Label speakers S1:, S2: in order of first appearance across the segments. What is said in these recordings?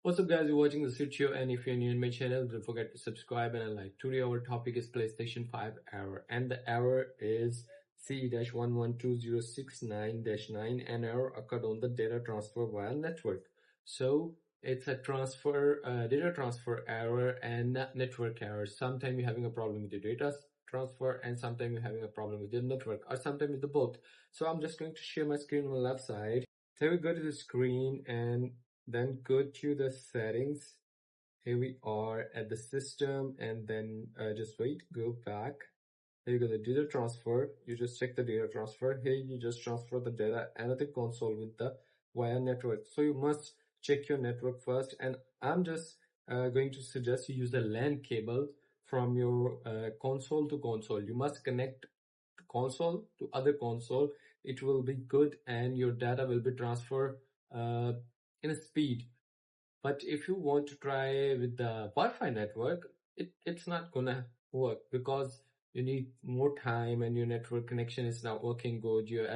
S1: What's up guys, you're watching the video, and if you're new in my channel, don't forget to subscribe and like. Today our topic is PlayStation 5 error, and the error is CE-112069-9, and error occurred on the data transfer via network. So it's a data transfer error and network error. Sometimes you're having a problem with the data transfer, and sometimes you're having a problem with the network, or sometimes with the both. So I'm just going to share my screen on the left side. So we go to the screen and then go to the settings. Here we are at the system, and then just wait, go back. Here you go, the data transfer. You just check the data transfer. Here you just transfer the data and the console with the via network. So you must check your network first, and I'm just going to suggest you use the LAN cable from your console to console. You must connect console to other console. It will be good, and your data will be transferred uh, in a speed. But if you want to try with the Wi-Fi network, it's not gonna work, because you need more time and your network connection is not working good. Your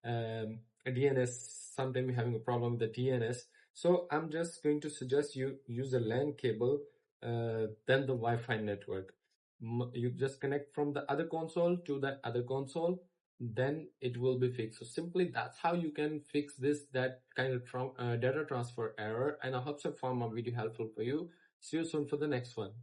S1: DNS, sometimes you're having a problem with the DNS. So I'm just going to suggest you use a LAN cable, then the Wi-Fi network. You just connect from the other console to the other console, then it will be fixed. So simply that's how you can fix that kind of data transfer error. And I hope so far my video helpful for you. See you soon for the next one.